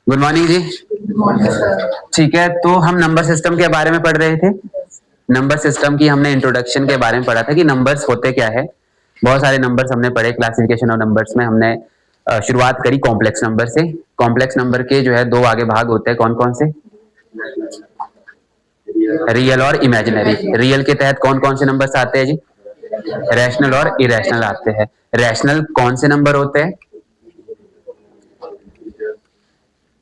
Good morning जी। ठीक है, तो हम नंबर सिस्टम के बारे में पढ़ रहे थे। नंबर सिस्टम की हमने इंट्रोडक्शन के बारे में पढ़ा था कि नंबर्स होते क्या है। बहुत सारे नंबर्स हमने पढ़े। क्लासिफिकेशन ऑफ नंबर्स में हमने शुरुआत करी कॉम्प्लेक्स नंबर से। कॉम्प्लेक्स नंबर के जो है दो आगे भाग होते हैं, कौन कौन से? रियल और इमेजिनरी। रियल के तहत कौन कौन से नंबर्स आते हैं जी? रैशनल और इरेशनल आते हैं। रैशनल कौन से नंबर होते हैं?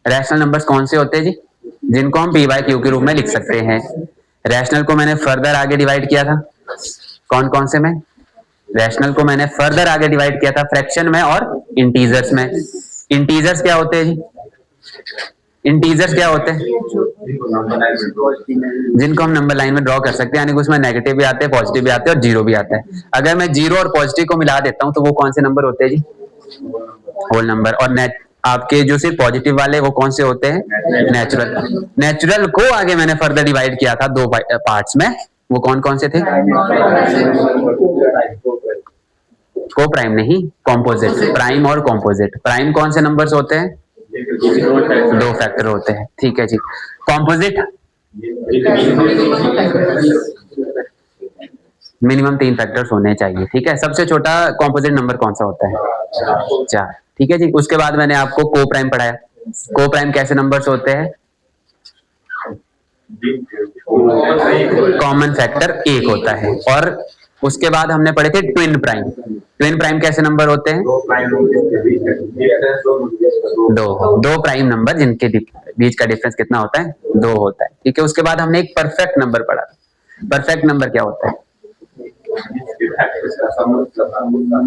रैशनल नंबर्स कौन से होते हैं जी? जिनको हम पी बाय क्यू के रूप में लिख सकते हैं। रैशनल को मैंने फर्दर आगे डिवाइड किया था, कौन कौन से में? रैशनल को मैंने फर्दर आगे डिवाइड किया था फ्रैक्शन में और इंटीजर्स में। इंटीजर्स क्या होते हैं जी? इंटीजर्स क्या होते हैं? जिनको हम नंबर लाइन में ड्रॉ कर सकते हैं, यानी कि उसमें नेगेटिव भी आते हैं, पॉजिटिव भी आते हैं और जीरो भी आता है। अगर मैं जीरो और पॉजिटिव को मिला देता हूं तो वो कौन से नंबर होते हैं जी? Whole number. और नेट आपके जो सिर्फ पॉजिटिव वाले वो कौन से होते हैं? नेचुरल। नेचुरल को आगे मैंने फर्दर डिवाइड किया था दो पार्ट्स में, वो कौन कौन से थे? को प्राइम नहीं, कॉम्पोजिट। प्राइम और कॉम्पोजिट। प्राइम कौन से नंबर्स होते हैं? दो फैक्टर होते हैं, ठीक है जी। कॉम्पोजिट मिनिमम 3 फैक्टर्स होने चाहिए, ठीक है। सबसे छोटा कॉम्पोजिट नंबर कौन सा होता है? 4, ठीक है जी। उसके बाद मैंने आपको को प्राइम पढ़ाया। को प्राइम कैसे नंबर्स होते हैं? कॉमन फैक्टर 1 होता है। और उसके बाद हमने पढ़े थे ट्विन प्राइम। ट्विन प्राइम कैसे नंबर होते हैं? दो प्राइम नंबर जिनके बीच का डिफरेंस कितना होता है? 2 होता है, ठीक है। उसके बाद हमने एक परफेक्ट नंबर पढ़ा। परफेक्ट नंबर क्या होता है?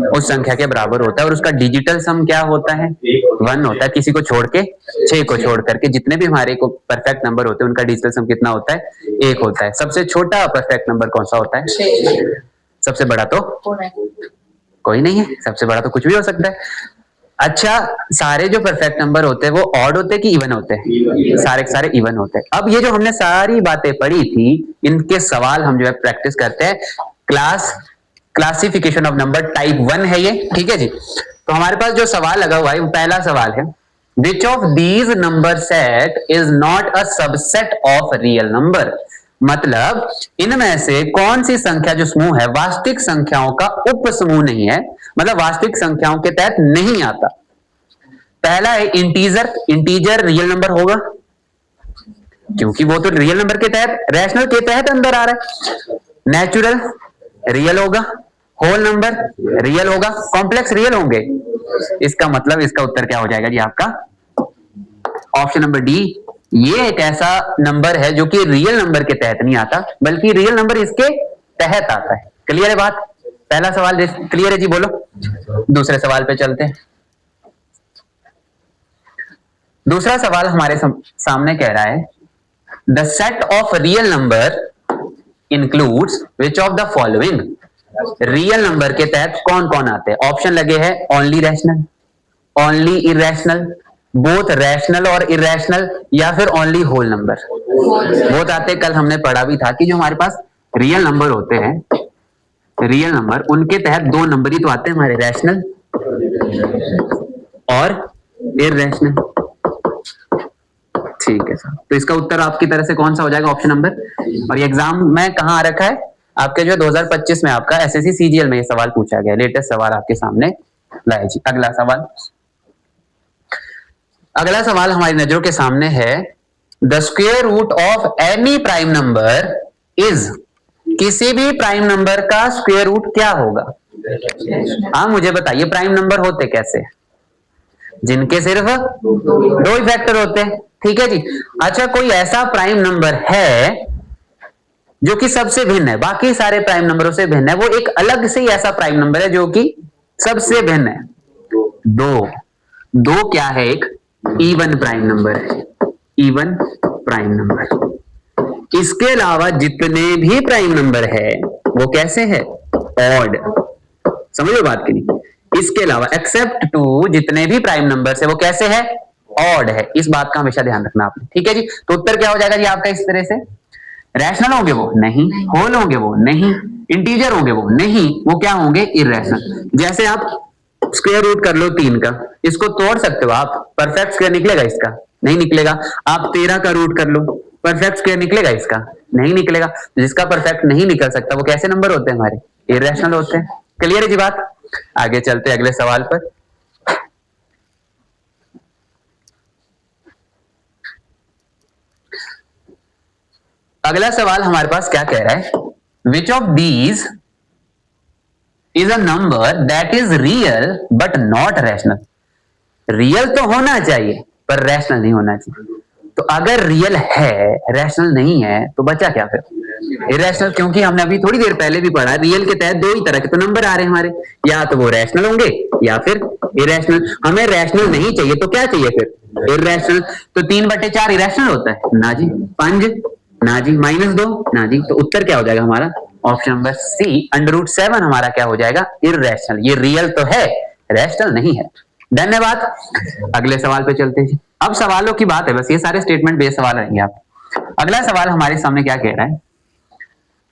उस संख्या के बराबर होता है और उसका डिजिटल सम क्या होता है? 1 होता है। किसी को छोड़ के, 6 को छोड़ करके जितने भी हमारे को परफेक्ट नंबर होते हैं उनका डिजिटल सम कितना होता है? 1 होता है। सबसे छोटा परफेक्ट नंबर कौन सा होता है? सबसे बड़ा तो कोई नहीं है, सबसे बड़ा तो कुछ भी हो सकता है। अच्छा, सारे जो परफेक्ट नंबर होते हैं वो ऑड होते हैं कि इवन होते हैं? सारे के सारे इवन होते हैं। अब ये जो हमने सारी बातें पढ़ी थी इनके सवाल हम जो है प्रैक्टिस करते हैं। क्लासिफिकेशन ऑफ नंबर टाइप 1 है ये, ठीक है जी। तो हमारे पास जो सवाल लगा हुआ है वो पहला सवाल है, which of these number set is not a subset of real number. मतलब इनमें से कौन सी संख्या जो समूह है वास्तविक संख्याओं का उप समूह नहीं है, मतलब वास्तविक संख्याओं के तहत नहीं आता। पहला है इंटीजर। इंटीजर रियल नंबर होगा क्योंकि वो तो रियल नंबर के तहत, रैशनल के तहत अंदर आ रहा है। नेचुरल रियल होगा, होल नंबर रियल होगा, कॉम्प्लेक्स रियल होंगे। इसका मतलब इसका उत्तर क्या हो जाएगा जी आपका? Option number D. ये एक ऐसा नंबर है जो कि रियल नंबर के तहत नहीं आता बल्कि रियल नंबर इसके तहत आता है। क्लियर है बात? पहला सवाल क्लियर है जी, बोलो। दूसरे सवाल पे चलते हैं। दूसरा सवाल हमारे सामने कह रहा है, the set of real number includes which of the following. Real number के तहत कौन कौन आते हैं? ऑप्शन लगे हैं only rational, only irrational, both rational और इरेशनल, या फिर ओनली होल नंबर। बोथ आते। कल हमने पढ़ा भी था कि जो हमारे पास रियल नंबर होते हैं, रियल नंबर, उनके तहत 2 नंबर ही तो आते हैं हमारे, रैशनल और इरेशनल, ठीक है सर। तो इसका उत्तर आपकी तरह से कौन सा हो जाएगा? Option number. और ये एग्जाम में कहां आ रखा है आपके? जो 2025 में आपका एसएससी सीजीएल में ये सवाल पूछा गया, लेटेस्ट सवाल आपके सामने लाए जी। अगला सवाल, अगला सवाल हमारी नजरों के सामने है, the square root of any prime number is. किसी भी प्राइम नंबर का स्क्वायर रूट क्या होगा? हाँ मुझे बताइए, प्राइम नंबर होते कैसे? जिनके सिर्फ 2 ही फैक्टर होते हैं, ठीक है जी। अच्छा, कोई ऐसा प्राइम नंबर है जो कि सबसे भिन्न है, बाकी सारे प्राइम नंबरों से भिन्न है, वो एक अलग से ही ऐसा प्राइम नंबर है जो कि सबसे भिन्न है? 2 क्या है? एक इवन प्राइम नंबर है, इवन प्राइम नंबर। इसके अलावा जितने भी प्राइम नंबर है वो कैसे है? ऑड। समझो बात की नहीं? इसके अलावा एक्सेप्ट 2 जितने भी प्राइम नंबर है वो कैसे है? ऑड है। इस बात का हमेशा ध्यान रखना आपने, ठीक है जी। तो उत्तर क्या हो जाएगा जी आपका इस तरह से? रैशनल होंगे वो? नहीं। होल होंगे वो? नहीं। इंटीजर होंगे वो? नहीं। वो क्या होंगे? इरेशनल। जैसे आप स्क्वायर रूट कर लो 3 का, इसको तोड़ सकते हो आप, परफेक्ट स्क्वायर निकलेगा इसका? नहीं निकलेगा। आप 13 का रूट कर लो, परफेक्ट स्क्वायर निकलेगा इसका? नहीं निकलेगा। जिसका परफेक्ट नहीं निकल सकता वो कैसे नंबर होते हैं हमारे? इरेशनल होते हैं। क्लियर है जी बात? आगे चलते अगले सवाल पर। अगला सवाल हमारे पास क्या कह रहा है? Which of these is a number that is real but not rational. Real तो होना चाहिए पर रैशनल नहीं होना चाहिए। तो अगर रियल है रैशनल नहीं है तो बचा क्या फिर? इरेशनल। क्योंकि हमने अभी थोड़ी देर पहले भी पढ़ा रियल के तहत दो ही तरह के तो नंबर आ रहे हैं हमारे, या तो वो रैशनल होंगे या फिर इरेशनल। हमें रैशनल नहीं चाहिए तो क्या चाहिए फिर? इरेशनल। तो 3/4 इरेशनल होता है ना जी? 5 ना जी? -2 ना जी? तो उत्तर क्या हो जाएगा हमारा? ऑप्शन नंबर सी √7 हमारा क्या हो जाएगा? इरेशनल। ये रियल तो है, रैशनल नहीं है। धन्यवाद। अगले सवाल पे चलते हैं। अब सवालों की बात है, बस ये सारे स्टेटमेंट बेस्ड सवाल रहेंगे आप। अगला सवाल हमारे सामने क्या कह रहा है?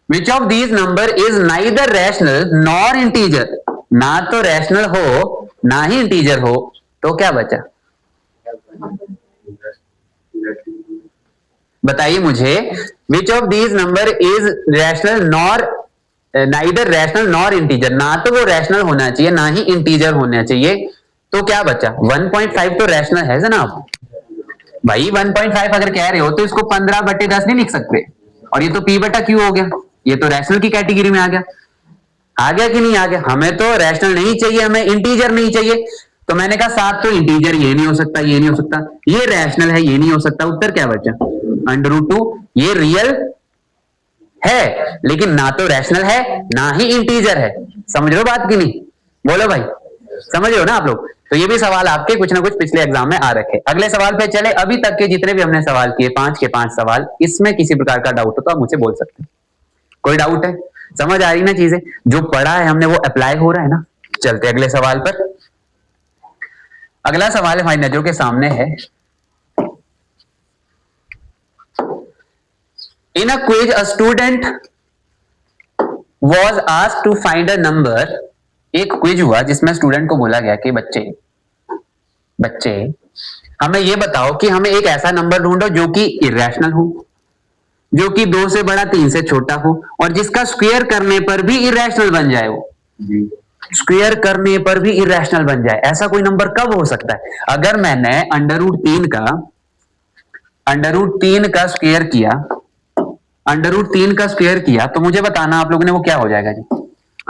Which of these number is neither rational nor integer. ना तो रैशनल हो ना ही इंटीजर हो, तो क्या बचा? बताइए मुझे। Which of these number is rational nor neither rational nor integer. ना तो वो रैशनल होना चाहिए ना ही इंटीजर होना चाहिए, तो क्या बचा? 1.5 तो रैशनल है जनाब। भाई 1.5 अगर कह रहे हो तो इसको 15/10 नहीं लिख सकते, और ये तो P/Q हो गया, ये तो रैशनल की कैटेगरी में आ गया। आ गया कि नहीं आ गया? हमें तो रैशनल नहीं चाहिए, हमें इंटीजर नहीं चाहिए। तो मैंने कहा 7 तो इंटीजर, ये नहीं हो सकता, ये नहीं हो सकता, ये रैशनल है, ये नहीं हो सकता। उत्तर क्या बचा? √2। ये रियल है लेकिन ना तो रैशनल है ना ही इंटीजर है। समझ रहे हो बात की नहीं? बोलो भाई, समझ रहे हो ना आप लोग? तो ये भी सवाल आपके कुछ ना कुछ पिछले एग्जाम में आ रखे। अगले सवाल पे चले। अभी तक के जितने भी हमने सवाल किए 5 के 5 सवाल, इसमें किसी प्रकार का डाउट हो तो आप मुझे बोल सकते हैं। कोई डाउट है? समझ आ रही ना चीजें? जो पढ़ा है हमने वो अप्लाई हो रहा है ना? चलते अगले सवाल पर। अगला सवाल हमारी नजरों के सामने है। In a quiz a student was asked to find a number. एक क्विज हुआ जिसमें स्टूडेंट को बोला गया कि बच्चे हमें ये बताओ कि हमें एक ऐसा नंबर ढूंढो जो कि इरेशनल हो, जो कि 2 से बड़ा 3 से छोटा हो, और जिसका स्क्वायर करने पर भी इरेशनल बन जाए। वो स्क्वायर करने पर भी इरेशनल बन जाए, ऐसा कोई नंबर कब हो सकता है? अगर मैंने √3 का स्क्वायर किया, √3 का स्क्वायर किया, तो मुझे बताना आप लोगों ने वो क्या हो जाएगा जी?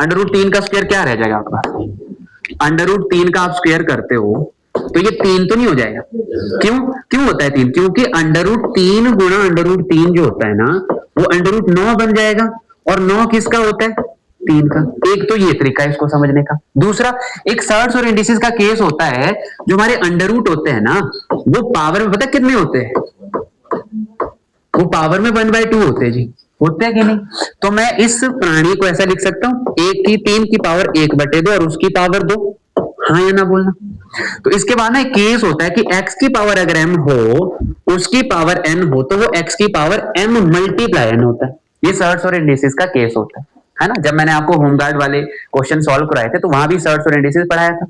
√3 का स्क्वायर क्या रह जाएगा आपका? √3 का आप स्क्वायर करते हो तो ये 3 तो नहीं हो जाएगा? क्यों होता है 3? क्योंकि √3 गुणा √3 जो होता है ना, वो √9 बन जाएगा। और 9 किसका होता है? 3 का। एक तो ये तरीका है इसको समझने का। दूसरा, एक सर्ट्स और इंडिसेस का केस होता है। जो हमारे अंडर रूट होते हैं ना, वो पावर में पता कितने होते हैं? वो पावर में 1/2 होते हैं जी। होते हैं कि नहीं? तो मैं इस प्राणी को ऐसा लिख सकता हूं, 3 की पावर 1/2 और उसकी पावर 2। हाँ या ना बोलना? तो इसके बाद ना एक केस होता है कि x की पावर अगर m हो, उसकी पावर n हो, तो वो x की पावर m × n होता है। ये सर्ट्स और इंडिसेस का केस होता है ना? जब मैंने आपको होमगार्ड वाले क्वेश्चन सॉल्व कराए थे तो वहां भी सर्ट्स और इंडिसेस पढ़ाया था।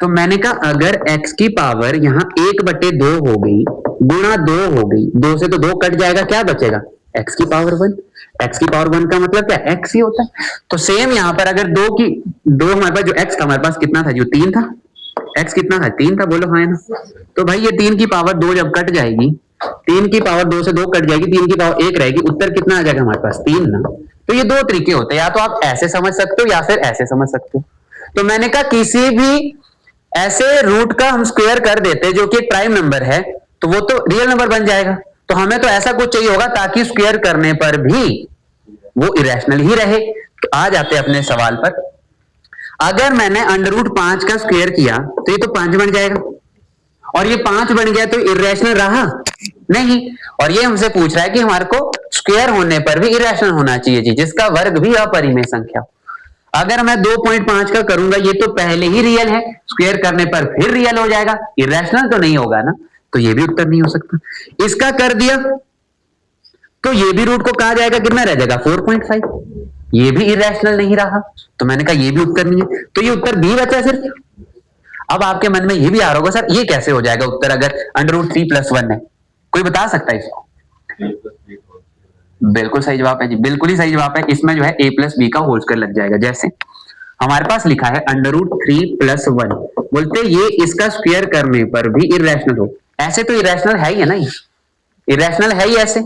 तो मैंने कहा अगर x की पावर यहाँ 1/2 हो गई गुणा 2 हो गई, 2 से तो 2 कट जाएगा, क्या बचेगा? x की पावर 1। x की पावर 1 का मतलब क्या? x ही होता है। तो सेम यहाँ पर अगर 2 हमारे पास जो x था, हमारे पास कितना था? जो 3 था। x कितना था? 3 था। बोलो हाँ ना? तो भाई ये 3 की पावर 2 जब कट जाएगी, 3 की पावर 2 से 2 कट जाएगी, 3 की पावर 1 रहेगी, उत्तर कितना आ जाएगा हमारे पास? 3 ना? तो ये 2 तरीके होते हैं, या तो आप ऐसे समझ सकते हो या फिर ऐसे समझ सकते हो। तो मैंने कहा किसी भी ऐसे रूट का हम स्क्वायर कर देते जो कि एक प्राइम नंबर है, तो वो तो रियल नंबर बन जाएगा। तो हमें तो ऐसा कुछ चाहिए होगा ताकि स्क्वायर करने पर भी वो इरेशनल ही रहे। तो आ जाते हैं अपने सवाल पर। अगर मैंने √5 का स्क्वायर किया तो ये तो 5 बन जाएगा, और ये 5 बन गया तो इरेशनल रहा नहीं। और ये हमसे पूछ रहा है कि हमारे को स्क्वायर होने पर भी इरेशनल होना चाहिए जी, जिसका वर्ग भी अपरिमेय संख्या हो। अगर मैं 2.5 का करूंगा, ये तो पहले ही रियल है, स्क्वायर करने पर फिर रियल हो जाएगा, इरेशनल तो नहीं होगा ना? तो ये भी उत्तर नहीं हो सकता। इसका कर दिया तो ये भी रूट को कहा जाएगा, कितना रह जाएगा? 4.5। ये भी इरेशनल नहीं रहा, तो मैंने कहा ये भी उत्तर नहीं है, तो ये उत्तर बी बचा सिर्फ। अब आपके मन में ये भी आ रहा होगा सर ये कैसे हो जाएगा उत्तर अगर √3+1 है, कोई बता सकता है इसको? बिल्कुल सही जवाब है जी, बिल्कुल ही सही जवाब है। इसमें जो है a+b का होल स्क्वायर लग जाएगा। जैसे हमारे पास लिखा है √3+1, बोलते ये इसका स्क्वायर करने पर भी इरेशनल हो। ऐसे तो इरेशनल है ही है ना, ये इरेशनल है ही ऐसे,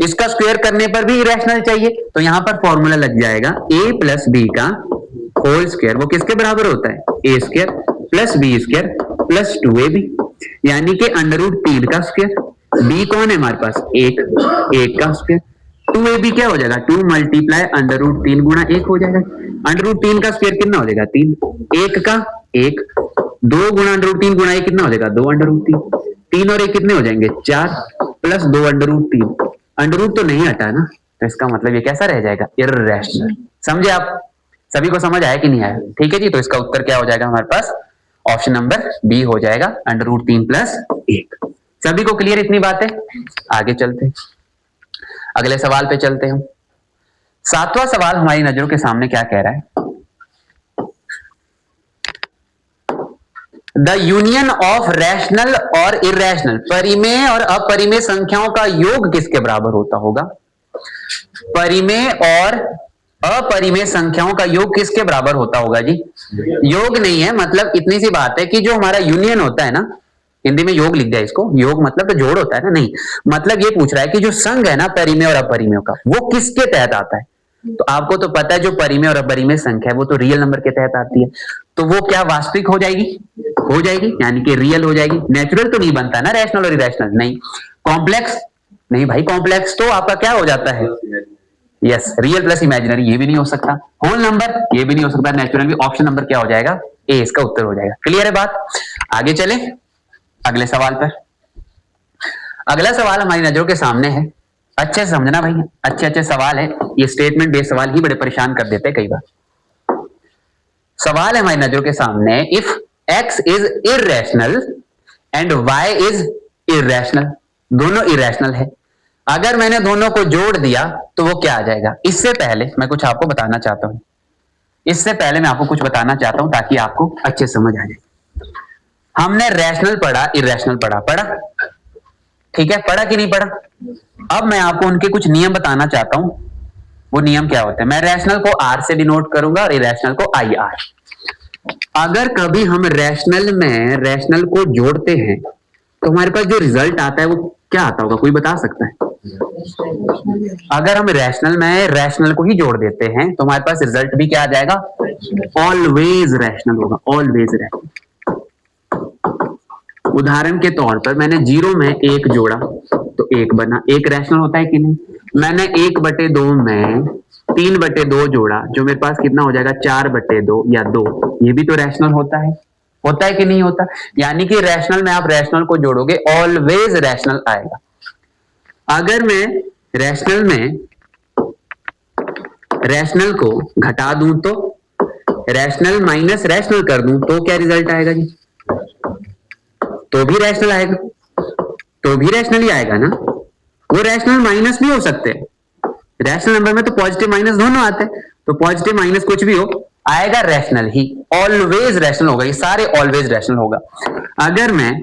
इसका स्क्वायर करने पर भी इरेशनल चाहिए, तो यहां पर फॉर्मूला लग जाएगा a+b का होल स्क्वायर, वो किसके बराबर होता है? a² + b² + 2ab, यानी कि √3 का स्क्वायर। b कौन है हमारे पास? 1 का स्क्वायर। 2ab क्या हो जाएगा? 2 × √3 गुणा 1 हो जाएगा। √3 का स्क्वायर कितना हो जाएगा? 3। 1 का 1, 2 गुणा √3 गुणा 1 कितना हो जाएगा? 2 √3। 3 और 1 कितने हो जाएंगे? 4 + 2 √3। अंडर तो नहीं हटा ना, तो इसका मतलब ये कैसा रह जाएगा? इर्रेशनल। समझे आप? सभी को समझ आया कि नहीं आया? ठीक है जी, तो इसका उत्तर क्या हो जाएगा हमारे पास? ऑप्शन नंबर बी हो जाएगा, √3 + 1। सभी को क्लियर इतनी बात है? आगे चलते हैं, अगले सवाल पे चलते हैं। 7वां सवाल हमारी नजरों के सामने क्या कह रहा है? द यूनियन ऑफ रैशनल और इरेशनल, परिमेय और अपरिमेय संख्याओं का योग किसके बराबर होता होगा? परिमेय और अपरिमेय संख्याओं का योग किसके बराबर होता होगा जी? योग नहीं है, मतलब इतनी सी बात है कि जो हमारा यूनियन होता है ना, हिंदी में योग लिख दिया इसको, योग मतलब तो जोड़ होता है ना, नहीं, मतलब ये पूछ रहा है कि जो संघ है ना परिमेय और अपरिमेय का, वो किसके तहत आता है? तो आपको तो पता है जो परिमेय और अपरिमेय संख्या है वो तो रियल नंबर के तहत आती है, तो वो क्या वास्तविक हो जाएगी? हो जाएगी, यानी कि रियल हो जाएगी। नेचुरल तो नहीं बनता ना रैशनल और इरेशनल, नहीं। कॉम्प्लेक्स नहीं भाई, कॉम्प्लेक्स तो आपका क्या हो जाता है? यस, रियल प्लस इमेजिनरी, ये भी नहीं हो सकता। होल नंबर, ये भी नहीं हो सकता। नेचुरल भी। ऑप्शन नंबर क्या हो जाएगा? ए, इसका उत्तर हो जाएगा। क्लियर है बात? आगे चले अगले सवाल पर। अगला सवाल हमारी नजरों के सामने है, अच्छे से समझना भाई, अच्छे अच्छे सवाल है, ये स्टेटमेंट बेस्ड सवाल ही बड़े परेशान कर देते हैं कई बार। सवाल है हमारी नजरों के सामने, if x is irrational and y is irrational, दोनों इरेशनल है, अगर मैंने दोनों को जोड़ दिया तो वो क्या आ जाएगा? इससे पहले मैं कुछ आपको बताना चाहता हूं, इससे पहले मैं आपको कुछ बताना चाहता हूं ताकि आपको अच्छे समझ आ जाए। हमने रैशनल पढ़ा, इरेशनल पढ़ा, ठीक है, पढ़ा कि नहीं पढ़ा? अब मैं आपको उनके कुछ नियम बताना चाहता हूं, वो नियम क्या होते हैं। मैं रैशनल को R से डिनोट करूंगा और इरेशनल को IR। अगर कभी हम रैशनल में रैशनल को जोड़ते हैं तो हमारे पास जो रिजल्ट आता है वो क्या आता होगा? कोई बता सकता है? अगर हम रैशनल में रैशनल को ही जोड़ देते हैं तो हमारे पास रिजल्ट भी क्या आ जाएगा? ऑलवेज रैशनल होगा, ऑलवेज रैशनल। उदाहरण के तौर पर मैंने 0 में 1 जोड़ा तो 1 बना, 1 रैशनल होता है कि नहीं? मैंने 1/2 में 3/2 जोड़ा, जो मेरे पास कितना हो जाएगा? 4/2 या 2, ये भी तो रैशनल होता है कि नहीं होता? यानी कि रैशनल में आप रैशनल को जोड़ोगे ऑलवेज रैशनल आएगा। अगर मैं रैशनल में रैशनल को घटा दूं तो, रैशनल माइनस रैशनल कर दूं तो क्या रिजल्ट आएगा जी? तो भी रैशनल आएगा, तो भी रैशनल ही आएगा ना। वो रैशनल माइनस भी हो सकते हैं, रैशनल नंबर में तो पॉजिटिव माइनस दोनों आते हैं, तो पॉजिटिव माइनस कुछ भी हो आएगा रैशनल ही, ऑलवेज रैशनल होगा, ये सारे ऑलवेज रैशनल होगा। अगर मैं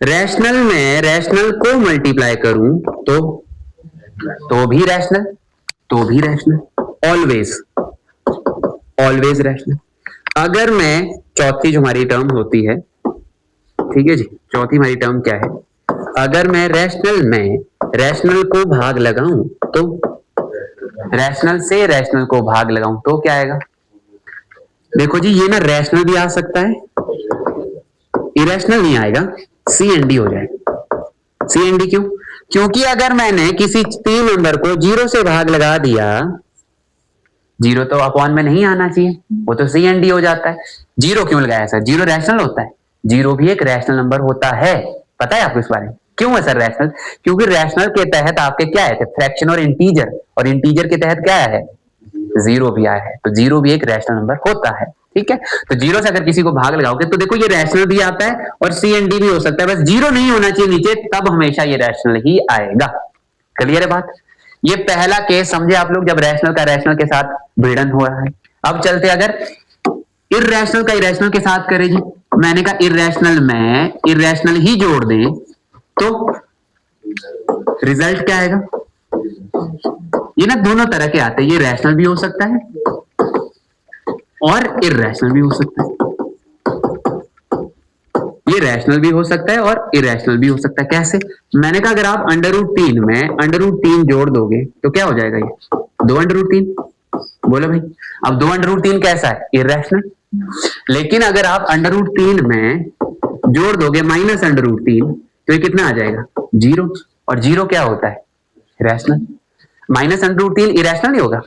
रैशनल में रैशनल को मल्टीप्लाई करूं तो भी रैशनल, ऑलवेज रैशनल। अगर मैं चौथी जो हमारी टर्म होती है, ठीक है जी, चौथी हमारी टर्म क्या है? अगर मैं रैशनल में रैशनल को भाग लगाऊं तो, रैशनल से रैशनल को भाग लगाऊं तो क्या आएगा? देखो जी, ये ना रैशनल भी आ सकता है, इरेशनल नहीं आएगा, CND हो जाएगा। CND क्यों? क्योंकि अगर मैंने किसी 3 नंबर को 0 से भाग लगा दिया, 0 तो अपॉन में नहीं आना चाहिए, वो तो CND हो जाता है। 0 क्यों लगाया सर? 0 रैशनल होता है, 0 भी एक रैशनल नंबर होता है, पता है आपको इस बारे में? क्यों है सर रैशनल? क्योंकि रैशनल के तहत आपके क्या है? फ्रैक्शन और इंटीजर के तहत क्या है? 0 भी आया है, तो 0 भी एक रैशनल नंबर होता है। ठीक है, तो जीरो से अगर किसी को भाग लगाओगे तो देखो ये रैशनल भी आता है और सी एंड डी भी हो सकता है, बस जीरो नहीं होना चाहिए नीचे, तब हमेशा ये रैशनल ही आएगा। क्लियर है बात? ये पहला केस समझे आप लोग, जब रैशनल का रैशनल के साथ भिड़न हो रहा है। अब चलते अगर इररेशनल का इरेशनल के साथ करे जी, मैंने कहा इररेशनल में इररेशनल ही जोड़ दें तो रिजल्ट क्या आएगा? ये ना दोनों तरह के आते हैं, ये रैशनल भी हो सकता है और इररेशनल भी हो सकता है, ये रैशनल भी हो सकता है और इरेशनल भी हो सकता है। कैसे? मैंने कहा अगर आप √3 में √3 जोड़ दोगे तो क्या हो जाएगा? ये 2 √3। बोलो भाई, अब 2 √3 कैसा है? इरेशनल। लेकिन अगर आप √3 में जोड़ दोगे -√3 तो ये कितना आ जाएगा? 0। और 0 क्या होता है? रैशनल। -√3 इरेशनल नहीं होगा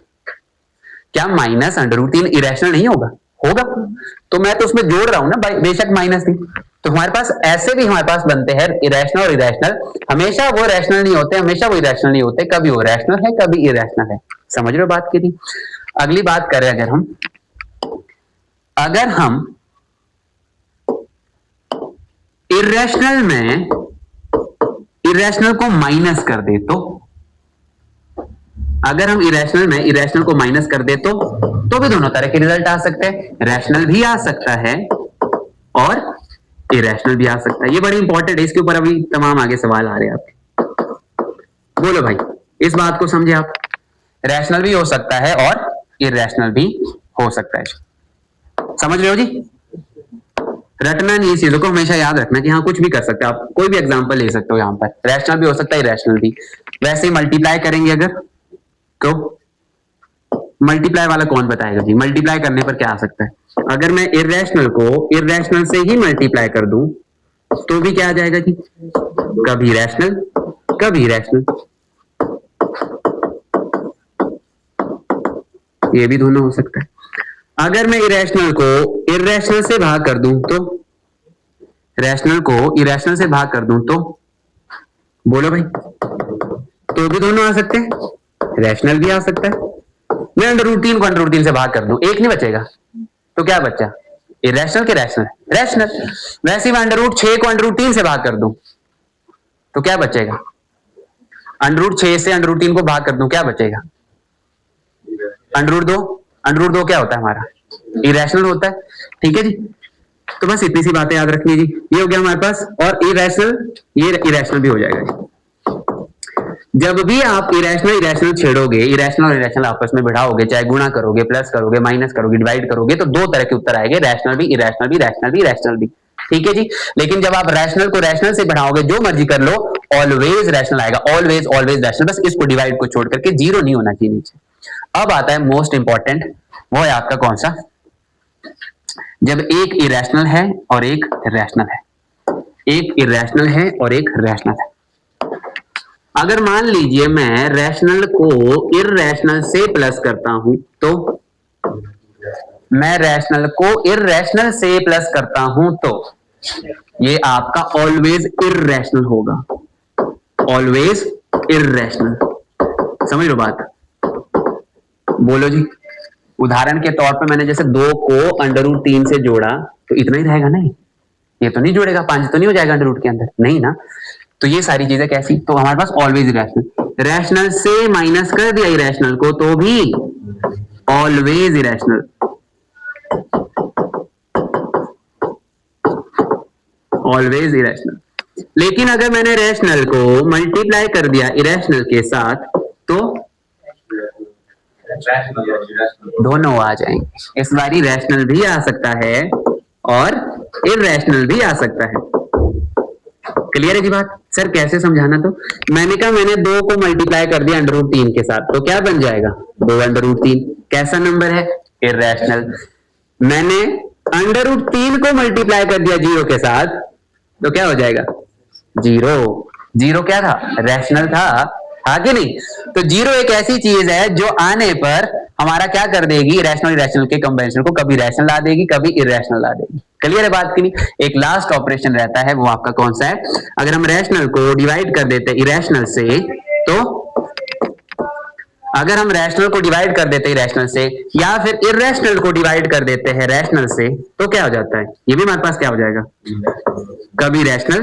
क्या? -√3 इरेशनल नहीं होगा? होगा। तो मैं तो उसमें जोड़ रहा हूं ना, बेशक माइनस थी। तो हमारे पास ऐसे भी हमारे पास बनते हैं इरेशनल और इरेशनल। हमेशा वो रैशनल नहीं होते, हमेशा वो इरेशनल नहीं होते, कभी वो रैशनल है कभी इरेशनल है। समझ रहे हो बात की थी? अगली बात करें अगर हम इरेशनल में इरेशनल को माइनस कर दे तो, अगर हम इरेशनल में इरेशनल को माइनस कर दे तो भी दोनों तरह के रिजल्ट आ सकते हैं। रैशनल भी आ सकता है और इरेशनल भी आ सकता है। ये बड़ी इंपॉर्टेंट है, इसके ऊपर अभी तमाम आगे सवाल आ रहे हैं आपके। बोलो भाई, इस बात को समझे आप? रैशनल भी हो सकता है और इरेशनल भी हो सकता है। समझ रहे हो जी? रटना नहीं, इस चीजों को हमेशा याद रखना कि हाँ कुछ भी कर सकते हो आप, कोई भी एग्जांपल ले सकते हो। यहाँ पर रैशनल भी हो सकता है, इरेशनल भी। वैसे ही मल्टीप्लाई करेंगे अगर तो मल्टीप्लाई वाला कौन बताएगा जी? मल्टीप्लाई करने पर क्या आ सकता है? अगर मैं इरेशनल को इरेशनल से ही मल्टीप्लाई कर दूं तो भी क्या आ जाएगा जी? कभी रैशनल कभी इरेशनल। ये भी दोनों हो सकता है। अगर मैं इरेशनल को इरेशनल से भाग कर दूं तो, रैशनल को इरेशनल से भाग कर दूं तो, बोलो भाई, तो भी दोनों आ सकते हैं, रैशनल भी आ सकता है। मैं √3 को √3 से भाग कर दूं, एक नहीं बचेगा तो क्या बचा? इरेशनल के रैशनल? रैशनल। वैसे मैं √6 को √3 से भाग कर दूं तो क्या बचेगा? √6 से √3 को भाग कर दूं क्या बचेगा? √2 क्या होता है हमारा? इरेशनल होता है। ठीक है जी, तो बस इतनी सी बातें याद रखनी जी। ये हो गया हमारे पास, और इरेशनल, ये इरेशनल भी हो जाएगा जी। जब भी आप इरेशनल छेड़ोगे, इरेशनल और इरेशनल आपस में बढ़ाओगे, चाहे गुणा करोगे, प्लस करोगे, माइनस करोगे, डिवाइड करोगे, तो दो तरह के उत्तर आएंगे, रैशनल भी, इरेशनल भी, रैशनल भी, रैशनल भी। ठीक है जी। लेकिन जब आप रैशनल को रैशनल से बढ़ाओगे, जो मर्जी कर लो, ऑलवेज रैशनल आएगा, ऑलवेज ऑलवेज रैशनल। बस इसको डिवाइड को छोड़ करके जीरो नहीं होना चाहिए नीचे। अब आता है मोस्ट इंपॉर्टेंट, वो है आपका कौन सा? जब एक इरेशनल है और एक रैशनल है, एक इरेशनल है और एक रैशनल है। अगर मान लीजिए मैं रैशनल को इररेशनल से प्लस करता हूं तो, मैं रैशनल को इररेशनल से प्लस करता हूं तो ये आपका ऑलवेज इररेशनल होगा, ऑलवेज इररेशनल। समझ लो बात? बोलो जी। उदाहरण के तौर पे मैंने जैसे 2 को √3 से जोड़ा तो इतना ही रहेगा ना, ये तो नहीं जुड़ेगा, 5 तो नहीं हो जाएगा अंडर रूट के अंदर, नहीं ना। तो ये सारी चीजें कैसी? तो हमारे पास ऑलवेज इरेशनल, रैशनल से माइनस कर दिया इरेशनल को तो भी ऑलवेज इरेशनल, ऑलवेज इरेशनल। लेकिन अगर मैंने रैशनल को मल्टीप्लाई कर दिया इरेशनल के साथ तो दोनों आ जाएंगे। इस बारी रैशनल भी आ सकता है और इरेशनल भी आ सकता है। क्लियर है जी बात? सर कैसे समझाना? तो मैंने कहा मैंने 2 को मल्टीप्लाई कर दिया √3 के साथ तो क्या बन जाएगा? 2 √3 कैसा नंबर है? इरेशनल। मैंने √3 को मल्टीप्लाई कर दिया 0 के साथ तो क्या हो जाएगा? 0। 0 क्या था? रैशनल था, हाँ कि नहीं? तो 0 एक ऐसी चीज है जो आने पर हमारा क्या कर देगी? रैशनल इरेशनल के कॉम्बिनेशन को कभी रैशनल ला देगी, कभी इरेशनल ला देगी। क्लियर है बात की नहीं? एक लास्ट ऑपरेशन रहता है, वो आपका कौन सा है? अगर हम रैशनल को डिवाइड कर देते इरेशनल से तो अगर हम रैशनल को डिवाइड कर देते हैं रैशनल से या फिर इरेशनल को डिवाइड कर देते हैं रैशनल से तो क्या हो जाता है, ये भी हमारे पास क्या हो जाएगा, कभी रैशनल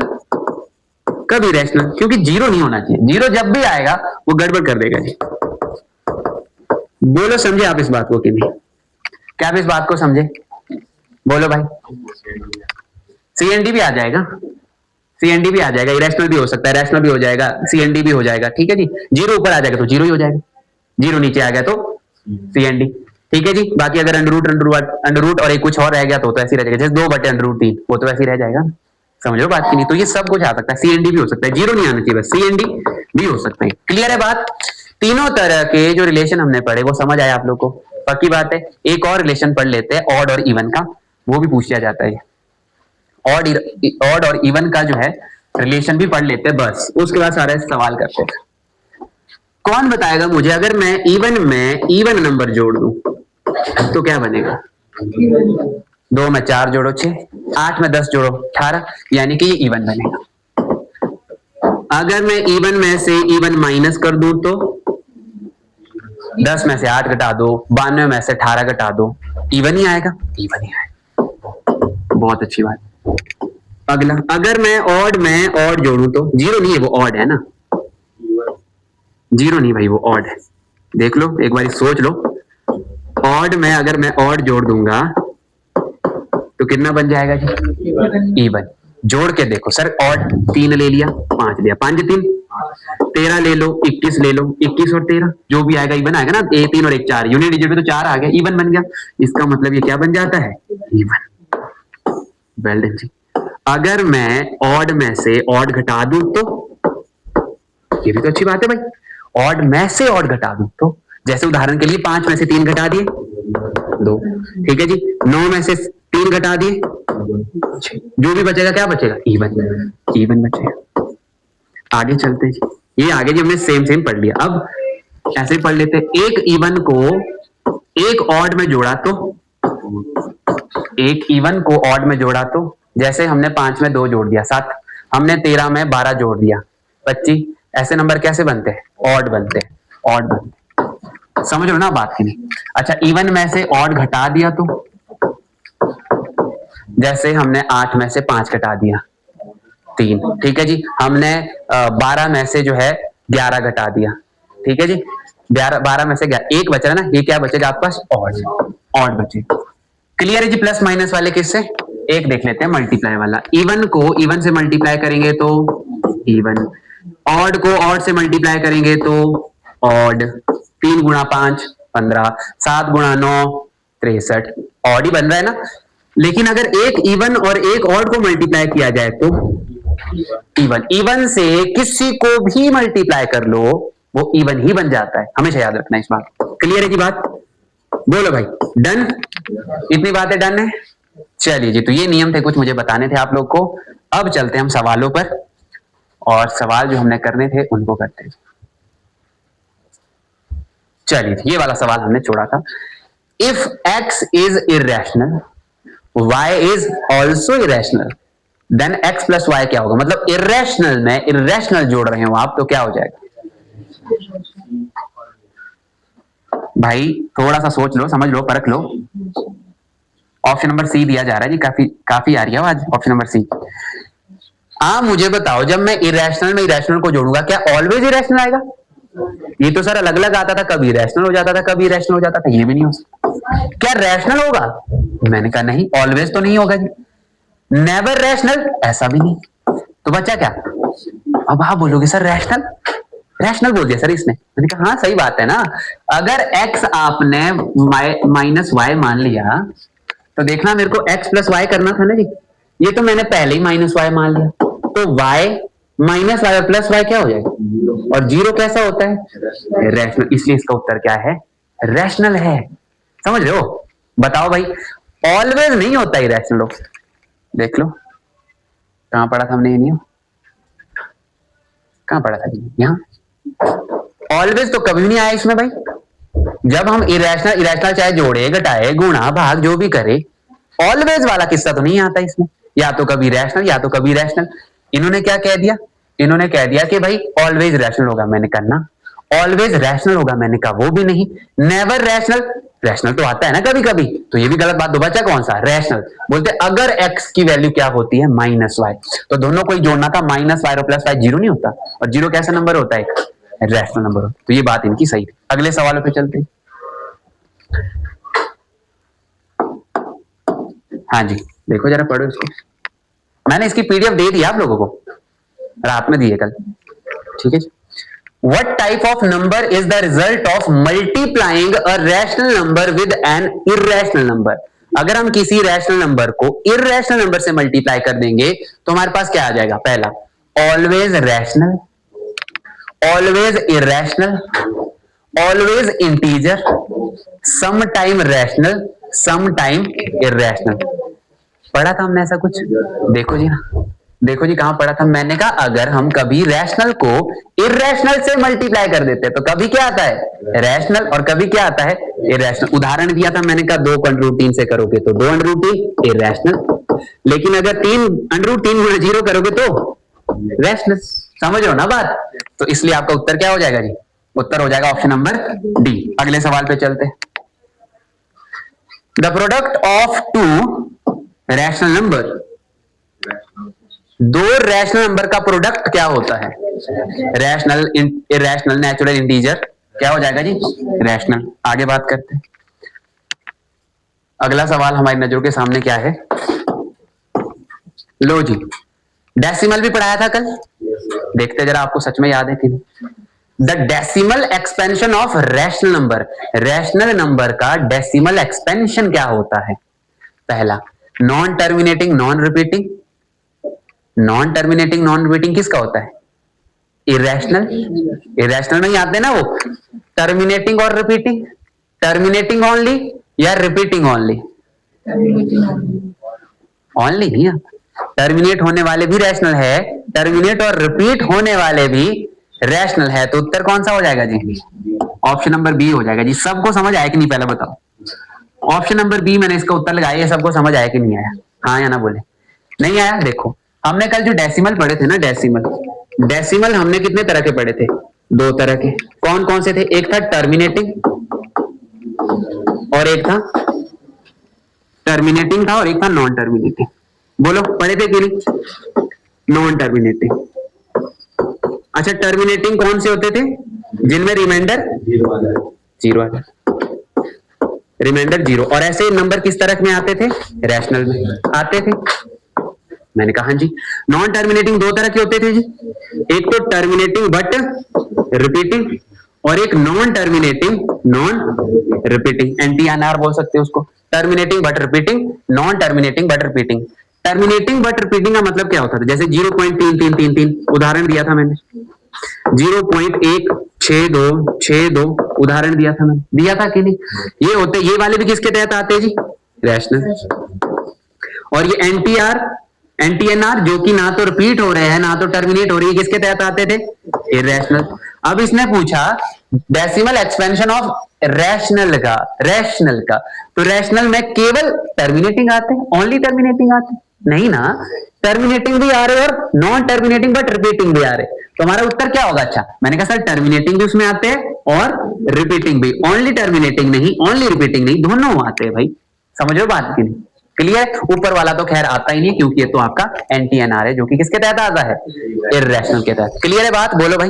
कभी रैशनल, क्योंकि जीरो नहीं होना चाहिए, जीरो जब भी आएगा वो गड़बड़ कर देगा जी। बोलो समझे आप इस बात को कि नहीं, क्या आप इस बात को समझे, बोलो भाई। सीएनडी भी आ जाएगा, सीएनडी भी आ जाएगा, इरेशनल भी हो सकता है, रैशनल भी हो जाएगा, सीएनडी भी हो जाएगा, ठीक है जी। जीरो ऊपर आ जाएगा तो जीरो ही हो जाएगा, जीरो नीचे आ गया तो सीएनडी, ठीक है जी। बाकी अगर अंडर रूट और एक कुछ और रह गया तो ऐसे रह जाएगा, जैसे 2/√3 वो तो ऐसे रह जाएगा, समझ लो बात की नहीं। तो ये सब कुछ आ सकता है, सीएनडी भी हो सकता है, जीरो नहीं आना चाहिए, बस सीएनडी भी हो सकते हैं। क्लियर है बात। तीनों तरह के जो रिलेशन हमने पढ़े वो समझ आया आप लोग को, पक्की बात है। एक और रिलेशन पढ़ लेते हैं ऑड और इवन का, वो भी पूछ लिया जाता है। ऑड और इवन का जो है रिलेशन भी पढ़ लेते हैं, बस उसके बाद सारे सवाल करते हैं। कौन बताएगा मुझे, अगर मैं इवन में इवन नंबर जोड़ दूं तो क्या बनेगा, 2 में 4 जोड़ो 6, 8 में 10 जोड़ो 18, यानी कि ये इवन बनेगा। अगर मैं इवन में से इवन माइनस कर दूं तो 10 में से 8 घटा दो, 92 में से 18 घटा दो, इवन ही आएगा, इवन ही आएगा। बहुत अच्छी बात। अगला, अगर मैं ऑड में ऑड जोड़ूं तो, जीरो नहीं है वो ऑड है ना, जीरो नहीं भाई वो ऑड है, देख लो एक बार सोच लो। ऑड में अगर मैं ऑड जोड़ दूंगा तो कितना बन जाएगा जी, इवन। जोड़ के देखो सर, ऑड 3 ले लिया 5 लिया, 5 3 13 ले लो, 21 ले लो, 21 और 13 जो भी आएगा इवन आएगा ना, 3 और 1 4, यूनिट डिजिट में तो 4 आ गया, इवन बन गया। इसका मतलब ये क्या बन जाता है, इवन। वेल डन जी। अगर मैं ऑड में से ऑड घटा दूं तो, ये भी तो अच्छी बात है भाई, ऑड में से ऑड घटा दूं तो, जैसे उदाहरण के लिए 5 में से 3 घटा दिए 2, ठीक है जी। 9 में से 3 घटा दिए, जो भी बचेगा क्या बचेगा, इवन, इवन बचेगा। आगे चलते हैं जी, ये आगे जी हमने सेम पढ़ लिया। अब ऐसे पढ़ लेते हैं, एक इवन को एक ऑड में जोड़ा तो, एक इवन को ऑड में जोड़ा तो, जैसे हमने 5 में 2 जोड़ दिया 7, हमने 13 में 12 जोड़ दिया 25, ऐसे नंबर कैसे बनते हैं, ऑड बनते हैं, ऑड बनते हैं। समझ लो ना बात की नहीं। अच्छा, इवन में से ऑड घटा दिया तो, जैसे हमने 8 में से 5 घटा दिया 3, ठीक है जी। हमने 12 में से जो है 11 घटा दिया, ठीक है जी। 12 में से 1 बचा ना, ये क्या बचेगा आपके पास, ऑड, ऑड बचेगा। क्लियर है जी। प्लस माइनस वाले किससे, एक देख लेते हैं मल्टीप्लाई वाला। इवन को इवन से मल्टीप्लाई करेंगे तो इवन, ऑड को ऑड से मल्टीप्लाई करेंगे तो ऑड। 3 गुणा 5 15, 7 गुणा 9 63, ऑड ही बन रहा है ना। लेकिन अगर एक इवन और एक ऑड को मल्टीप्लाई किया जाए तो इवन, इवन से किसी को भी मल्टीप्लाई कर लो वो इवन ही बन जाता है, हमेशा याद रखना इस बात। क्लियर है जी बात, बोलो भाई डन, इतनी बातें डन है। चलिए जी, तो ये नियम थे कुछ मुझे बताने थे आप लोग को। अब चलते हैं हम सवालों पर, और सवाल जो हमने करने थे उनको करते हैं। चलिए, ये वाला सवाल हमने छोड़ा था, if x is irrational y is also irrational then x plus y क्या होगा। मतलब इरेशनल में इरेशनल जोड़ रहे हो आप तो क्या हो जाएगा भाई, थोड़ा सा सोच लो, समझ लो, परख लो। ऑप्शन नंबर सी दिया जा रहा है जी, काफी आ रही है आज ऑप्शन नंबर सी। मुझे बताओ, जब मैं इरेशनल में इरेशनल को जोड़ूंगा क्या ऑलवेज इरेशनल आएगा। ये तो सर अलग अलग आता था, कभी रैशनल हो जाता था, कभी इरेशनल हो जाता था, ये भी नहीं हो सकता। क्या रैशनल होगा, मैंने कहा नहीं, ऑलवेज तो नहीं होगा जी। नेवर रैशनल, ऐसा भी नहीं। तो बच्चा क्या, अब आप बोलोगे सर रैशनल, रैशनल बोल दिया सर इसने। मैंने कहा हाँ सही बात है ना, अगर x आपने माइनस वाई मान लिया तो देखना मेरे को x प्लस वाई करना था ना जी, ये तो मैंने पहले ही माइनस वाई मान लिया, तो y minus y plus y क्या हो जाएगा, और जीरो कैसा होता है, रैशनल, इसलिए इसका उत्तर क्या है, रैशनल है। समझ रहे हो, बताओ भाई, ऑलवेज नहीं होता ही रैशनल। देख लो कहां पढ़ा था हमने ये नियम, कहां पढ़ा था यहाँ, ऑलवेज तो कभी नहीं आया इसमें भाई। जब हम इरेशनल इरेशनल चाहे जोड़े घटाए गुणा भाग जो भी करे, ऑलवेज वाला किस्सा तो नहीं आता इसमें, या तो कभी रैशनल या तो कभी रैशनल। इन्होंने क्या कह दिया, इन्होंने कह दिया कि भाई ऑलवेज रैशनल होगा। मैंने करना ऑलवेज रैशनल होगा, मैंने कहा वो भी नहीं। नेवर रैशनल, रैशनल तो आता है ना कभी कभी, तो ये भी गलत बात। दो बचा कौन सा, रैशनल। बोलते अगर x की वैल्यू क्या होती है, -y, तो दोनों को ही जोड़ना था, -y और +y जीरो नहीं होता, और जीरो कैसा नंबर होता है, एक रैशनल नंबर होता है। तो ये बात इनकी सही थी। अगले सवालों पे चलते हैं। हाँ जी, देखो जरा पढ़ो इसको, मैंने इसकी पीडीएफ दे दी आप लोगों को, रात में दी है कल, ठीक है। What type of number is the result of multiplying a rational number with an irrational number? अगर हम किसी रैशनल नंबर को इरेशनल नंबर से मल्टीप्लाई कर देंगे तो हमारे पास क्या आ जाएगा, पहला always rational, always irrational, always integer, some time rational, some time irrational. पढ़ा था हमने ऐसा कुछ, देखो जी ना, देखो जी कहां पढ़ा था। मैंने कहा अगर हम कभी रैशनल को इरेशनल से मल्टीप्लाई कर देते हैं तो कभी क्या आता है, रैशनल, और कभी क्या आता है, इरेशनल। उदाहरण दिया था मैंने कहा 2 को √3 से करोगे तो 2 √3 इरेशनल, लेकिन अगर 3 √3 गुणा 0 करोगे तो रैशनल। समझ रहे हो ना बात। तो इसलिए आपका उत्तर क्या हो जाएगा जी, उत्तर हो जाएगा ऑप्शन नंबर डी। अगले सवाल पे चलते हैं। The product of 2 rational number, दो रैशनल नंबर का प्रोडक्ट क्या होता है, रैशनल, इरेशनल, नेचुरल, इंटीजर, क्या हो जाएगा जी, रैशनल। आगे बात करते हैं। अगला सवाल हमारी नजरों के सामने क्या है, लो जी, डेसिमल भी पढ़ाया था कल, देखते जरा आपको सच में याद है कि नहीं। The decimal expansion of rational number, rational number का डेसिमल एक्सपेंशन क्या होता है, पहला non terminating non repeating, non terminating non repeating किसका होता है, इरेशनल, इरेशनल में ही आते हैं ना वो, टर्मिनेटिंग और रिपीटिंग, टर्मिनेटिंग ओनली या रिपीटिंग ओनली, ओनली ही, टर्मिनेट होने वाले भी रैशनल है, टर्मिनेट और रिपीट होने वाले भी रैशनल है। तो उत्तर कौन सा हो जाएगा जी, ऑप्शन नंबर बी हो जाएगा जी। सबको समझ आया कि नहीं पहले बताओ, ऑप्शन नंबर बी मैंने इसका उत्तर लगाया, सबको समझ आया कि नहीं आया, हाँ या ना बोले, नहीं आया। देखो हमने कल जो डेसिमल पढ़े थे ना, डेसिमल, डेसिमल हमने कितने तरह के पढ़े थे, 2 तरह के। कौन कौन से थे, एक था टर्मिनेटिंग और एक था, टर्मिनेटिंग था और एक था नॉन टर्मिनेटिंग। बोलो पढ़े थे कि नहीं, नॉन टर्मिनेटिंग। अच्छा टर्मिनेटिंग कौन से होते थे, जिनमें रिमाइंडर जीरो आता, रिमाइंडर जीरो, और ऐसे नंबर किस तरह में आते थे, रैशनल में आते थे। मैंने कहा हाँ जी। नॉन टर्मिनेटिंग 2 तरह के होते थे जी, एक तो टर्मिनेटिंग बट रिपीटिंग और एक non terminating non repeating, NTNR बोल सकते हैं उसको, terminating but repeating, non terminating but repeating. Terminating but repeating का मतलब क्या होता था, जैसे 0.3333 उदाहरण दिया था मैंने, 0.16262 उदाहरण दिया था मैंने, दिया था कि नहीं। ये होते, ये वाले भी किसके तहत आते हैं जी, रैशनल। और ये NTNR जो कि ना तो रिपीट हो रहे हैं ना तो टर्मिनेट हो रही है, किसके तहत आते थे, इरेशनल। अब इसने पूछा डेसिमल एक्सपेंशन ऑफ रैशनल का, रैशनल का, तो रैशनल में केवल टर्मिनेटिंग आते हैं, ओनली टर्मिनेटिंग आते हैं, नहीं ना, टर्मिनेटिंग भी आ रहे और नॉन टर्मिनेटिंग बट रिपीटिंग भी आ रहे। तो हमारा उत्तर क्या होगा, अच्छा मैंने कहा सर टर्मिनेटिंग भी उसमें आते हैं और रिपीटिंग भी, ओनली टर्मिनेटिंग नहीं, ओनली रिपीटिंग नहीं, दोनों आते हैं भाई। समझ लो बात की नहीं, क्लियर। ऊपर वाला तो खैर आता ही नहीं क्योंकि ये तो आपका NTNR है जो कि किसके तहत आता है, इरेशनल के तहत। क्लियर है बात, बोलो भाई।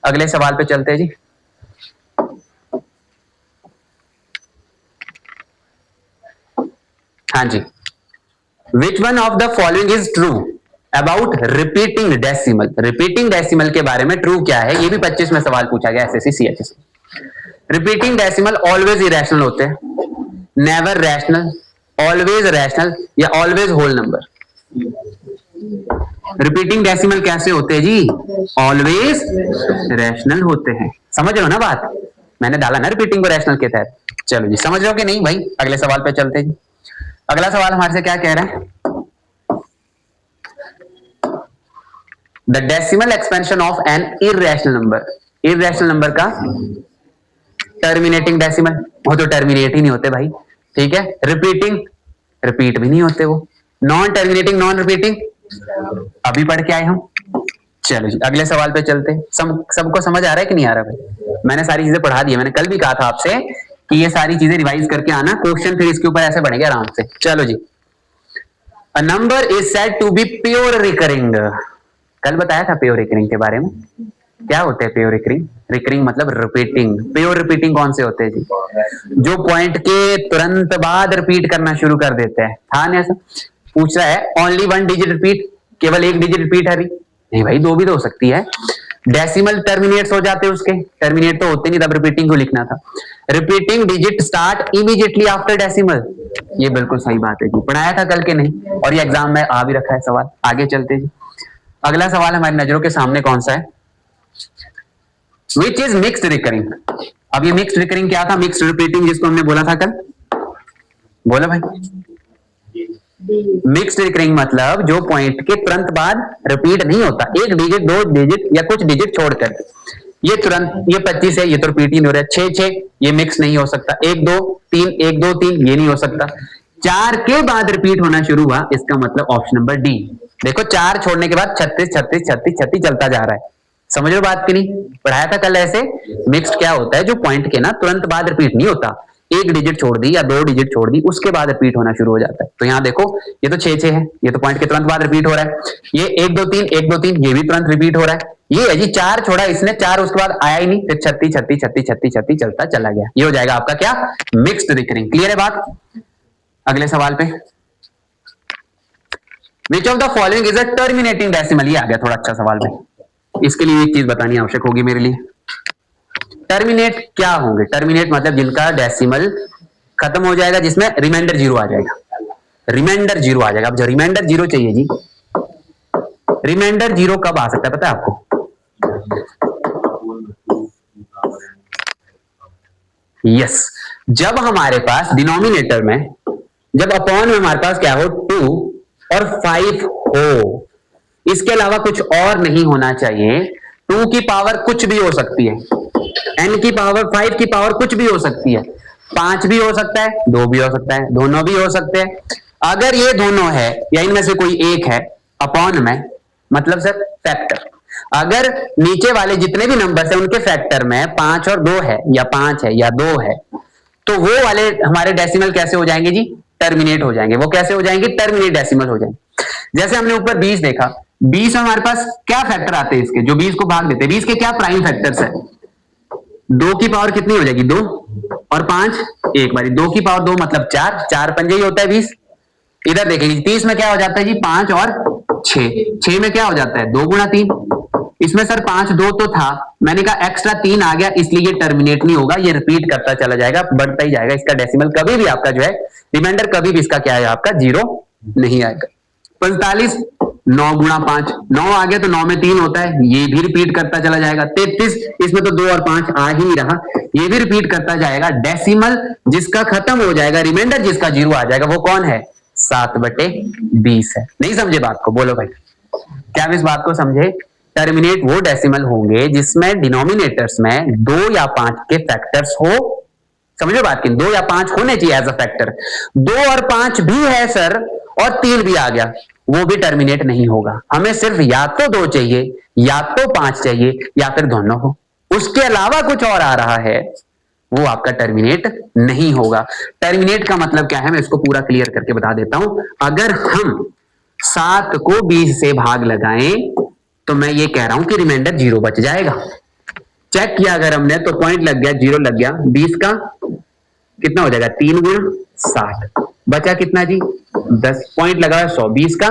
अगले सवाल पे चलते हैं जी। हाँ जी, which one of the following is true about repeating decimal, repeating decimal के बारे में ट्रू क्या है, ये भी 25 में सवाल पूछा गया SSC CHS। Repeating decimal always irrational होते हैं, नेवर रैशनल, ऑलवेज रैशनल या always whole number. Repeating decimal कैसे होते हैं जी, ऑलवेज रैशनल होते हैं। समझ रहे हो ना बात, मैंने डाला ना रिपीटिंग को रैशनल के तहत। चलो जी, समझ रहे हो कि नहीं भाई। अगले सवाल पे चलते हैं जी। अगला सवाल हमारे से क्या कह रहा है, the decimal expansion of an irrational number, irrational number का टर्मिनेटिंग डेसिमल, वो तो टर्मिनेट ही नहीं होते भाई, ठीक है। रिपीटिंग, रिपीट भी नहीं होते वो। नॉन टर्मिनेटिंग नॉन रिपीटिंग, अभी पढ़ के आए हम। चलो जी अगले सवाल पे चलते हैं। सबको समझ आ रहा है कि नहीं आ रहा भाई? मैंने सारी चीजें पढ़ा दी है, मैंने कल भी कहा था आपसे कि ये सारी चीजें रिवाइज करके आना, क्वेश्चन फिर इसके ऊपर ऐसे बढ़ेंगे आराम से। चलो जी, a number is said to be pure recurring. कल बताया था प्योर रिकरिंग के बारे में। क्या होते हैं प्योर रिकरिंग? रिकरिंग मतलब रिपीटिंग। प्योर रिपीटिंग कौन से होते हैं जी? जो पॉइंट के तुरंत बाद रिपीट करना शुरू कर देते हैं। हाँ नहीं ऐसा पूछ रहा है, ओनली वन डिजिट रिपीट, केवल एक डिजिट रिपीट है भी नहीं भाई, दो भी तो हो सकती है। डेसिमल टर्मिनेट्स हो जाते हैं उसके, टर्मिनेट तो होते नहीं, तब रिपीटिंग को लिखना था। Repeating digit start immediately after decimal. ये बिल्कुल सही बात है जी, पढ़ाया था कल के नहीं, और ये एग्जाम में आ भी रखा है सवाल। आगे चलते जी, अगला सवाल हमारी नजरों के सामने कौन सा है? Which is mixed recurring. अब ये मिक्स्ड रिकरिंग क्या था? मिक्स्ड रिपीटिंग जिसको हमने बोला था कल, बोला भाई। मिक्स्ड रिकरिंग मतलब जो पॉइंट के तुरंत बाद रिपीट नहीं होता, एक डिजिट, दो डिजिट या कुछ डिजिट छोड़कर। ये तुरंत, ये 25 है, ये तो रिपीट ही नहीं हो रहा है। 6 6 ये मिक्स नहीं हो सकता। 1 2 3 1 2 3 ये नहीं हो सकता। 4 के बाद रिपीट होना शुरू हुआ, इसका मतलब ऑप्शन नंबर डी। देखो 4 छोड़ने के बाद 36 36 36 36 चलता जा रहा है। समझ लो बात की नहीं? पढ़ाया था कल ऐसे। मिक्स्ड क्या होता है? जो पॉइंट के ना तुरंत बाद रिपीट नहीं होता, एक डिजिट छोड़ दी या दो डिजिट छोड़ दी, उसके बाद रिपीट होना शुरू हो जाता है। तो यहाँ देखो ये तो 6 6 है, ये तो पॉइंट के तुरंत बाद रिपीट हो रहा है। ये 1 2 3 1 2 3 ये भी तुरंत रिपीट हो रहा है। ये है जी 4 छोड़ा इसने, 4 उसके बाद आया ही नहीं, फिर 36 36 36 36 36 चलता चला गया। ये हो जाएगा आपका क्या? Mixed recurring. क्लियर है बात? अगले सवाल पे, which of the following is a terminating decimal. ये आ गया थोड़ा अच्छा सवाल में, इसके लिए एक चीज बतानी आवश्यक होगी मेरे लिए। टर्मिनेट क्या होंगे? टर्मिनेट मतलब जिनका डेसिमल खत्म हो जाएगा, जिसमें रिमाइंडर जीरो आ जाएगा। रिमाइंडर जीरो आ जाएगा। अब जो रिमाइंडर जीरो चाहिए जी, रिमाइंडर जीरो कब आ सकता है पता है आपको? यस, जब हमारे पास डिनोमिनेटर में, जब अपॉन में हमारे पास क्या हो? 2 और 5 हो, इसके अलावा कुछ और नहीं होना चाहिए। 2 की पावर कुछ भी हो सकती है, n की पावर 5 की पावर कुछ भी हो सकती है, 5 भी हो सकता है, 2 भी हो सकता है, दोनों भी हो सकते हैं। अगर ये दोनों है या इनमें से कोई एक है अपॉन में, मतलब सर फैक्टर, अगर नीचे वाले जितने भी नंबर्स हैं उनके फैक्टर में 5 और 2 है या 5 है या 2 है, तो वो वाले हमारे डेसिमल कैसे हो जाएंगे जी? टर्मिनेट हो जाएंगे। वो कैसे हो जाएंगे? टर्मिनेट डेसिमल हो जाएंगे। जैसे हमने ऊपर 20 देखा, 20 में हमारे पास क्या फैक्टर आते हैं इसके, जो 20 को भाग देते हैं? 20 के क्या प्राइम फैक्टर्स है? 2 की पावर कितनी हो जाएगी? 2 और 5 एक बारी, 2 की पावर 2 मतलब 4, 4 पंजे ही होता है 20। इधर देखेंगे 30 में क्या हो जाता है जी? 5 और 6, 6 में क्या हो जाता है? 2 गुणा 3। इसमें सर 5 2 तो था, मैंने कहा एक्स्ट्रा 3 आ गया, इसलिए ये टर्मिनेट नहीं होगा, ये रिपीट करता चला जाएगा, बढ़ता ही जाएगा। इसका डेसिमल कभी भी आपका जो है रिमाइंडर, कभी भी इसका क्या है आपका? जीरो नहीं आएगा। 45 9 गुणा 5, 9 आ गया तो 9 में 3 होता है, ये भी रिपीट करता चला जाएगा। 33 इसमें तो 2 और 5 आ ही नहीं रहा, ये भी रिपीट करता जाएगा। डेसिमल जिसका खत्म हो जाएगा, रिमाइंडर जिसका जीरो आ जाएगा, वो कौन है? 7/20 है। नहीं समझे बात को? बोलो भाई, क्या आप इस बात को समझे? टर्मिनेट वो डेसिमल होंगे जिसमें डिनोमिनेटर्स में 2 या 5 के फैक्टर्स हो। समझो बात की, 2 या 5 होने चाहिए एज अ फैक्टर। 2 और 5 भी है सर, और 3 भी आ गया, वो भी टर्मिनेट नहीं होगा। हमें सिर्फ या तो 2 चाहिए या तो 5 चाहिए, या फिर दोनों हो। उसके अलावा कुछ और आ रहा है, वो आपका टर्मिनेट नहीं होगा। टर्मिनेट का मतलब क्या है, मैं इसको पूरा क्लियर करके बता देता हूं। अगर हम 7 को 20 से भाग लगाएं, तो मैं ये कह रहा हूं कि रिमाइंडर जीरो बच जाएगा। चेक किया अगर हमने, तो पॉइंट लग गया, जीरो लग गया। 20 का कितना हो जाएगा? 3 गुणा 60, बचा कितना जी? 10। पॉइंट लगा 100, 20 का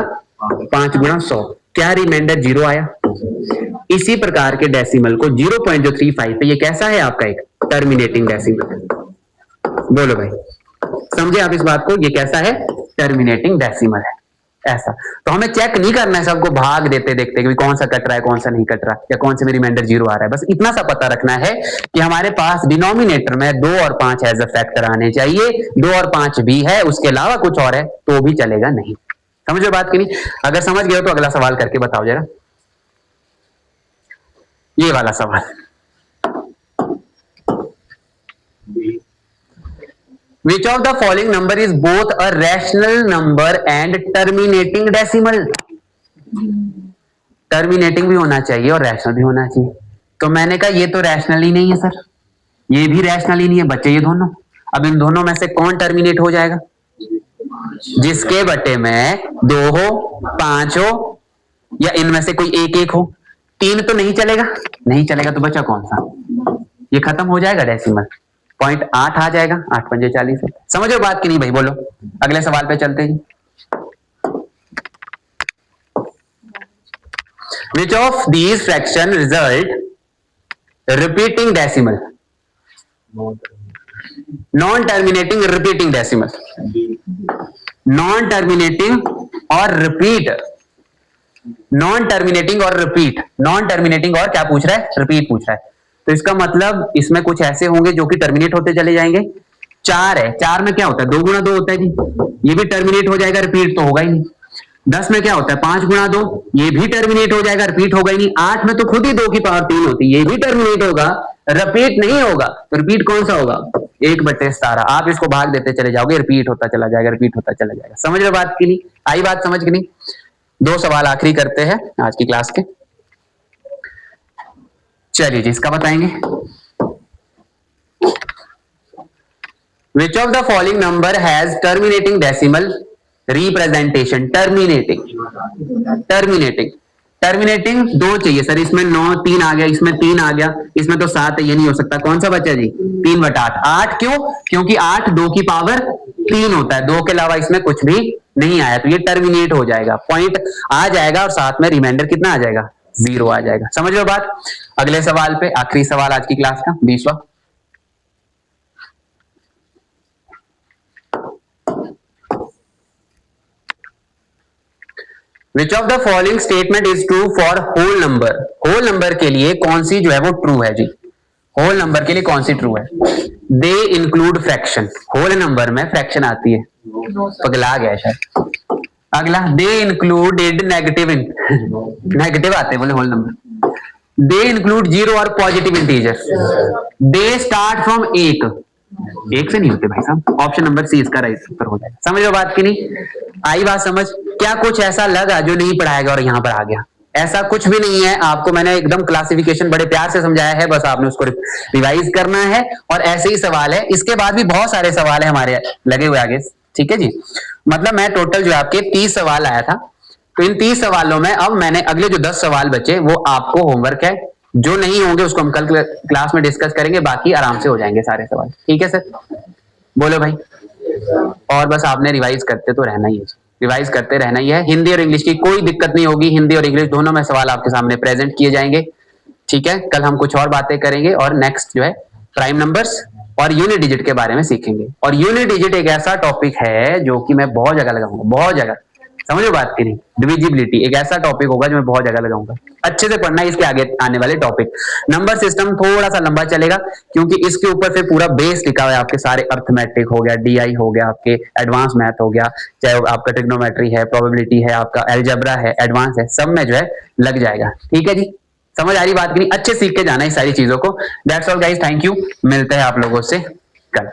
5 गुणा 100, क्या रिमाइंडर जीरो आया? इसी प्रकार के डेसिमल को 0.35 पे, ये कैसा है आपका? एक टर्मिनेटिंग डेसिमल। बोलो भाई, समझे आप इस बात को? ये कैसा है? टर्मिनेटिंग डेसिमल है। ऐसा तो हमें चेक नहीं करना है सबको भाग देते देखते कि कौन सा कट रहा है कौन सा नहीं कट रहा, या कौन से में रिमाइंडर जीरो आ रहा है। बस इतना सा पता रखना है कि हमारे पास डिनोमिनेटर में 2 और 5 एज अ फैक्टर आने चाहिए। 2 और 5 भी है, उसके अलावा कुछ और है तो भी चलेगा नहीं। समझो बात की नहीं? अगर समझ गए तो अगला सवाल करके बताओ जरा, ये वाला सवाल। Which of the following number is both a rational number and terminating decimal? Terminating भी होना चाहिए और रैशनल भी होना चाहिए। तो मैंने कहा ये तो रैशनल ही नहीं है सर, ये भी रैशनल ही नहीं है, बच्चे ये दोनों। अब इन दोनों में से कौन टर्मिनेट हो जाएगा? जिसके बटे में 2 हो, 5 हो, या इनमें से कोई एक एक हो। 3 तो नहीं चलेगा, नहीं चलेगा तो बचा कौन सा? ये खत्म हो जाएगा डेसिमल, 0.8 आ जाएगा, 8 पंजे 40। समझो बात की नहीं भाई? बोलो अगले सवाल पे चलते हैं। Which of these fraction result repeating decimal? Non-terminating repeating decimal. Non-terminating और repeat. Non-terminating और repeat. Non-terminating और क्या पूछ रहा है? Repeat पूछ रहा है। तो इसका मतलब इसमें कुछ ऐसे होंगे जो कि टर्मिनेट होते चले जाएंगे। 4 है, 4 में क्या होता है? 2 गुणा 2 होता है जी, ये भी टर्मिनेट हो जाएगा, रिपीट तो होगा ही नहीं। 10 में क्या होता है? 5 गुणा 2, ये भी टर्मिनेट हो जाएगा, रिपीट होगा ही नहीं। 8 में तो खुद ही 2 की पावर 3 होती है, ये भी टर्मिनेट होगा, रिपीट नहीं होगा। तो रिपीट कौन सा होगा? 1/17। आप इसको भाग देते चले जाओगे, रिपीट होता चला जाएगा, रिपीट होता चला जाएगा। समझ रहे बात की नहीं? आई बात समझ की नहीं? 2 सवाल आखिरी करते हैं आज की क्लास के। चलिए जी, इसका बताएंगे। Which of the following number has terminating decimal representation? Terminating 2 चाहिए सर, इसमें 9 3 आ गया, इसमें 3 आ गया, इसमें तो 7 है, ये नहीं हो सकता। कौन सा बचा जी? 3/8। 8 क्यों? क्योंकि 8 2 की पावर 3 होता है, 2 के अलावा इसमें कुछ भी नहीं आया, तो ये टर्मिनेट हो जाएगा, पॉइंट आ जाएगा और साथ में रिमाइंडर कितना आ जाएगा? 0 आ जाएगा। समझ लो बात? अगले सवाल पे, आखिरी सवाल आज की क्लास का, 20वां। Which of the following statement is true for whole number? Whole number के लिए कौन सी जो है वो ट्रू है जी? होल नंबर के लिए कौन सी ट्रू है? They include fraction. Whole number में फ्रैक्शन आती है, पगला गया शायद। अगला, दे इंक्लूडेड नेगेटिव नेगेटिव आते हैं बोले होल नंबर। दे इंक्लूड 0 और positive integer. They start from 1 से नहीं होते भाई साहब। ऑप्शन नंबर सी इसका राइट आंसर हो जाएगा। समझ लो बात की नहीं? आई बात समझ? क्या कुछ ऐसा लगा जो नहीं पढ़ाया गया और यहां पर आ गया? ऐसा कुछ भी नहीं है। आपको मैंने एकदम क्लासिफिकेशन बड़े प्यार से समझाया है, बस आपने उसको रिवाइज करना है। और ऐसे ही सवाल है, इसके बाद भी बहुत सारे सवाल है हमारे लगे हुए आगे। ठीक है जी? मतलब मैं टोटल जो आपके 30 सवाल आया था, तो इन 30 सवालों में अब मैंने अगले जो 10 सवाल बचे वो आपको होमवर्क है। जो नहीं होंगे उसको हम कल क्लास में डिस्कस करेंगे, बाकी आराम से हो जाएंगे सारे सवाल। ठीक है सर? बोलो भाई। और बस आपने रिवाइज करते तो रहना ही है, रिवाइज करते रहना ही है। हिंदी और इंग्लिश की कोई दिक्कत नहीं होगी, हिंदी और इंग्लिश दोनों में सवाल आपके सामने प्रेजेंट किए जाएंगे। ठीक है? कल हम कुछ और बातें करेंगे और नेक्स्ट जो है प्राइम नंबर्स और यूनिट डिजिट के बारे में सीखेंगे। और यूनिट डिजिट एक ऐसा टॉपिक है जो कि मैं बहुत जगह लगाऊंगा, बहुत जगह। समझो बात की नहीं? डिविजिबिलिटी एक ऐसा टॉपिक होगा जो मैं बहुत जगह लगाऊंगा। अच्छे से पढ़ना है इसके आगे आने वाले टॉपिक। नंबर सिस्टम थोड़ा सा लंबा चलेगा क्योंकि इसके ऊपर फिर पूरा बेस लिखा हुआ है। आपके सारे अर्थमेटिक हो गया, डीआई हो गया, आपके एडवांस मैथ हो गया, चाहे आपका ट्रिग्नोमेट्री है, प्रोबेबिलिटी है, आपका अलजेब्रा है, एडवांस है, सब में जो है लग जाएगा। ठीक है जी? समझ आ रही बात की नहीं? अच्छे सीख के जाना है सारी चीजों को। That's all guys, thank you. मिलते हैं आप लोगों से कल।